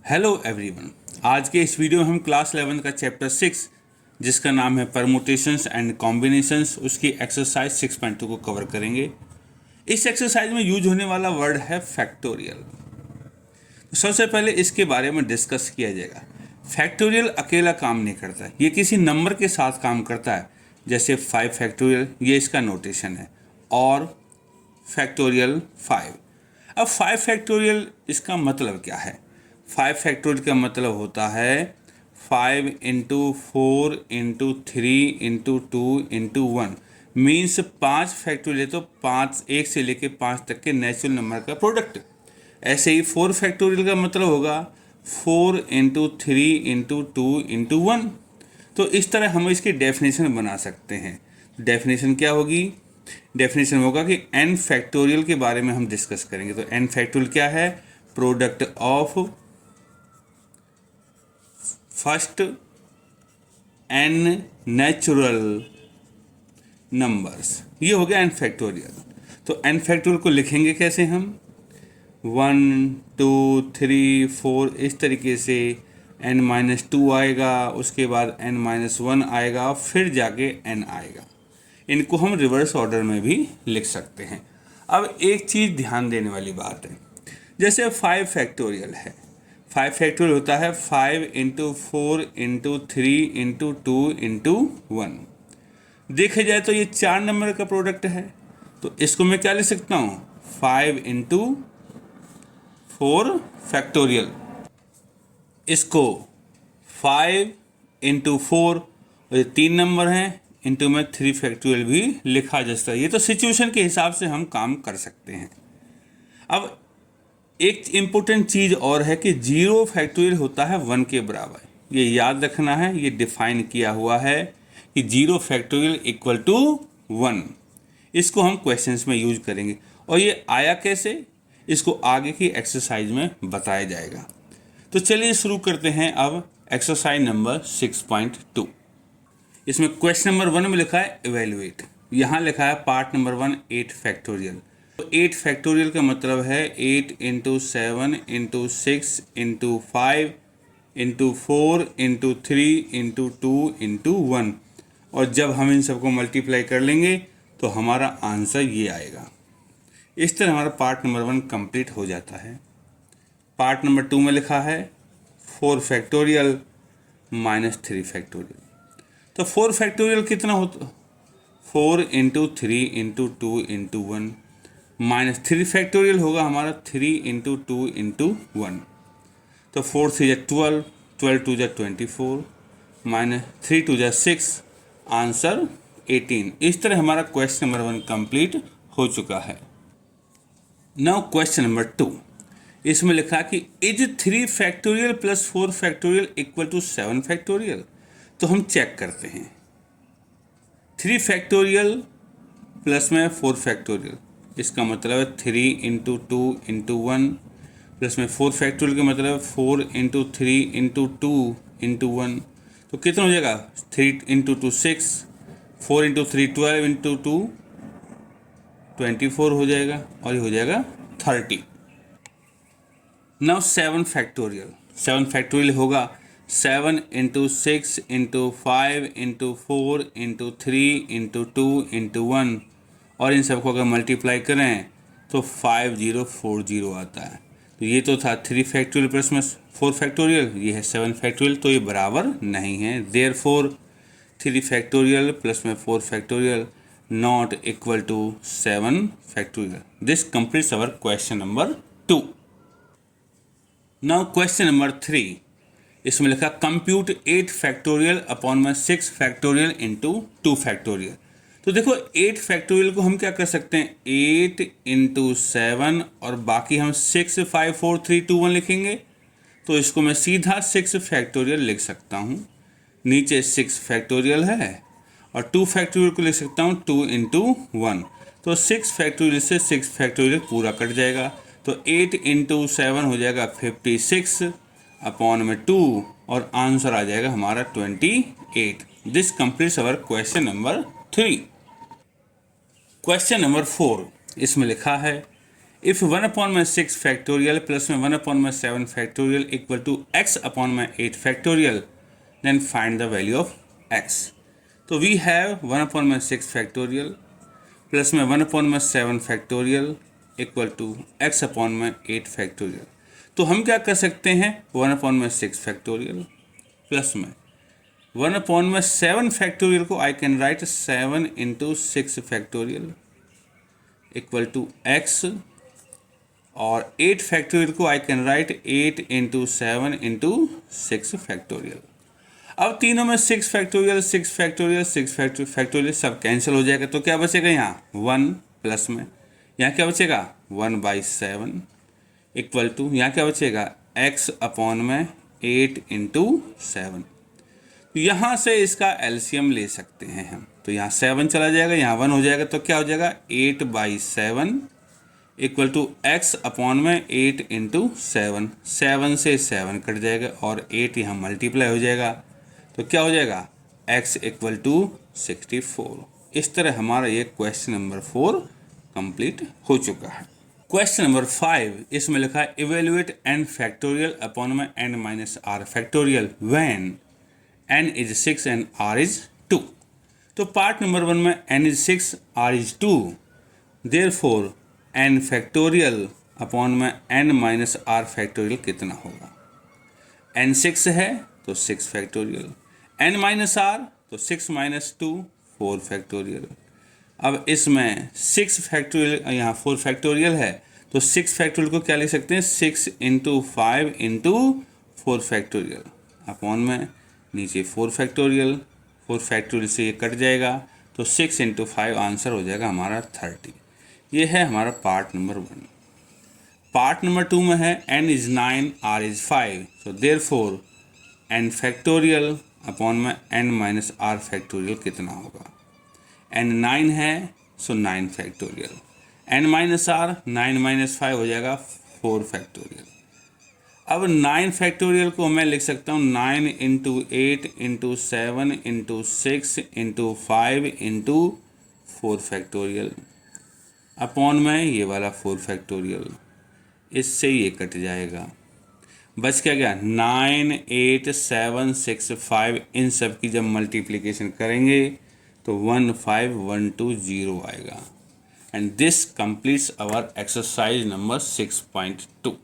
Hello everyone. आज के इस वीडियो में हम क्लास 11 का चैप्टर 6 जिसका नाम है परमुटेशंस एंड कॉम्बिनेशंस उसकी एक्सरसाइज 6.2 को कवर करेंगे। इस एक्सरसाइज में यूज होने वाला वर्ड है फैक्टोरियल। तो सबसे पहले इसके बारे में डिस्कस किया जाएगा। फैक्टोरियल अकेला काम नहीं करता, ये किसी नंबर के साथ काम करता है। जैसे 5 फैक्टोरियल, ये इसका नोटेशन है, और फैक्टोरियल 5। अब 5 फैक्टोरियल इसका मतलब क्या है? 5 फैक्टोरियल का मतलब होता है 5 into 4 into 3 into 2 into 1 means 5 factorial है तो 5 1 से लेके 5 तक के नेचुरल नंबर का प्रोडक्ट। ऐसे ही 4 फैक्टोरियल का मतलब होगा 4 इंटू 3 इंटू 2 इंटू 1। तो इस तरह हम इसकी डेफिनेशन बना सकते हैं। डेफिनेशन क्या होगी? डेफिनेशन होगा कि n फैक्टोरियल के बारे में हम डिस्कस करेंगे। तो n फैक्टोरियल क्या है? Product of first n natural numbers, ये हो गया n फैक्टोरियल। तो n फैक्टोरियल को लिखेंगे कैसे हम? 1 2 3 4 इस तरीके से n-2 आएगा, उसके बाद n-1 आएगा, फिर जाके n आएगा। इनको हम रिवर्स ऑर्डर में भी लिख सकते हैं। अब एक चीज़ ध्यान देने वाली बात है, जैसे 5 फैक्टोरियल है। 5 फैक्टोरियल होता है 5 इंटू 4 इंटू 3 इंटू 2 इंटू 1। देखा जाए तो ये 4 नंबर का प्रोडक्ट है, तो इसको मैं क्या लिख सकता हूँ? 5 इंटू 4 फैक्टोरियल। इसको 5 इंटू 4, और ये 3 नंबर हैं, इंटू में 3 फैक्टोरियल भी लिखा जा सकता है। ये तो सिचुएशन के हिसाब से हम काम कर सकते हैं। अब एक इम्पोर्टेंट चीज़ और है कि 0 फैक्टोरियल होता है 1 के बराबर। ये याद रखना है, ये डिफाइन किया हुआ है कि 0 फैक्टोरियल इक्वल टू 1। इसको हम क्वेश्चंस में यूज करेंगे, और ये आया कैसे, इसको आगे की एक्सरसाइज में बताया जाएगा। तो चलिए शुरू करते हैं अब एक्सरसाइज नंबर 6.2। इसमें क्वेश्चन नंबर 1 में लिखा है इवेल्युएट। यहाँ लिखा है पार्ट नंबर 1 8 फैक्टोरियल। तो 8 फैक्टोरियल का मतलब है 8 into 7 into 6 into 5 into 4 into 3 into 2 into 1। और जब हम इन सबको मल्टीप्लाई कर लेंगे तो हमारा आंसर ये आएगा। इस तरह हमारा पार्ट नंबर 1 कंप्लीट हो जाता है। पार्ट नंबर 2 में लिखा है 4 फैक्टोरियल माइनस 3 फैक्टोरियल। तो 4 फैक्टोरियल कितना होता? 4 into 3 into 2 into 1 minus 3 factorial होगा हमारा 3 इंटू 2 इंटू 1। तो 4 3 जा 12, 12 2 जा 24, माइनस 3 2 जा 6, आंसर 18। इस तरह हमारा क्वेश्चन नंबर 1 कंप्लीट हो चुका है। Now question number 2। इसमें लिखा कि is 3 factorial plus 4 factorial equal to 7 factorial. तो हम चेक करते हैं। 3 फैक्टोरियल प्लस में 4 फैक्टोरियल, इसका मतलब है 3 इंटू 2 इंटू 1, प्लस में 4 फैक्टोरियल का मतलब है 4 इंटू 3 इंटू 2 इंटू 1। तो कितना हो जाएगा? 3 इंटू 2 6, 4 इंटू 3 12 इंटू 2 24 हो जाएगा, और ये हो जाएगा 30। Now 7 factorial. 7 फैक्टोरियल होगा 7 into 6 into 5 into 4 into 3 into 2 into 1, और इन सबको अगर मल्टीप्लाई करें तो 5040 आता है। तो ये तो था 3 फैक्टोरियल प्लस में 4 फैक्टोरियल, ये है 7 फैक्टोरियल, तो ये बराबर नहीं है। देयरफॉर 3 फैक्टोरियल प्लस में 4 factorial not equal to 7 factorial. This completes our question number 2। Now question number 3। इसमें लिखा कंप्यूट 8 फैक्टोरियल अपॉन में 6 फैक्टोरियल इंटू 2 फैक्टोरियल। तो देखो 8 फैक्टोरियल को हम क्या कर सकते हैं? 8 इंटू 7, और बाकी हम 6 5 4 3 2 1 लिखेंगे। तो इसको मैं सीधा 6 फैक्टोरियल लिख सकता हूँ। नीचे 6 फैक्टोरियल है, और 2 फैक्टोरियल को लिख सकता हूँ 2 इंटू 1। तो 6 फैक्टोरियल से 6 फैक्टोरियल पूरा कट जाएगा। तो 8 इंटू 7 हो जाएगा 56 अपॉन में 2, और आंसर आ जाएगा हमारा 28। This completes our question number 3। Question number 4। इसमें लिखा है इफ 1/6 फैक्टोरियल प्लस में 1/7 factorial equal to x upon में 8 factorial, then find the value of x। तो वी हैव 1/6 फैक्टोरियल प्लस में 1/7 factorial equal to x upon में 8 factorial. तो हम क्या कर सकते हैं, 1/6 फैक्टोरियल प्लस में 1/7 फैक्टोरियल को I can write 7 into 6 factorial equal to x, और 8 फैक्टोरियल को I can write 8 into 7 into 6 factorial. अब तीनों में 6 फैक्टोरियल 6 फैक्टोरियल 6 फैक्टोरियल सब कैंसिल हो जाएगा, तो क्या बचेगा यहाँ 1 प्लस में, यहाँ क्या बचेगा 1/7 इक्वल टू, यहाँ क्या बचेगा x अपॉन में 8 इंटू 7। यहाँ से इसका एलसीएम ले सकते हैं हम, तो यहाँ 7 चला जाएगा, यहाँ 1 हो जाएगा, तो क्या हो जाएगा 8/7 इक्वल टू x अपॉन में 8 इंटू 7। 7 से 7 कट जाएगा और 8 यहाँ मल्टीप्लाई हो जाएगा, तो क्या हो जाएगा x इक्वल टू 64। इस तरह हमारा ये क्वेश्चन नंबर 4 कंप्लीट हो चुका है। क्वेश्चन नंबर 5, इसमें लिखा है इवेल्युएट n फैक्टोरियल अपॉन में n minus r factorial when n is 6 and r is 2। तो पार्ट नंबर 1 में n is 6 r is 2, therefore n factorial upon में n माइनस r फैक्टोरियल कितना होगा। n 6 है तो 6 फैक्टोरियल, n माइनस r तो 6 minus 2 4 factorial. अब इसमें 6 फैक्टोरियल, यहाँ 4 फैक्टोरियल है, तो 6 फैक्टोरियल को क्या लिख सकते हैं 6 इंटू 5 इंटू 4 फैक्टोरियल अपॉन में नीचे 4 फैक्टोरियल, 4 फैक्टोरियल से ये कट जाएगा, तो 6 इंटू 5 आंसर हो जाएगा हमारा 30। ये है हमारा पार्ट नंबर 1। पार्ट नंबर 2 में है n is 9 r is 5, so therefore n factorial upon में n माइनस r फैक्टोरियल कितना होगा। n 9 है सो 9 factorial, n minus r 9 minus 5 हो जाएगा 4 फैक्टोरियल। अब 9 फैक्टोरियल को मैं लिख सकता हूँ 9 into 8 into 7 into 6 into 5 into 4 factorial upon में ये वाला 4 फैक्टोरियल, इससे ये कट जाएगा, बच क्या गया 9 8 7 6 5। इन सब की जब मल्टीप्लिकेशन करेंगे तो 15120 आएगा। And this completes our exercise number 6.2।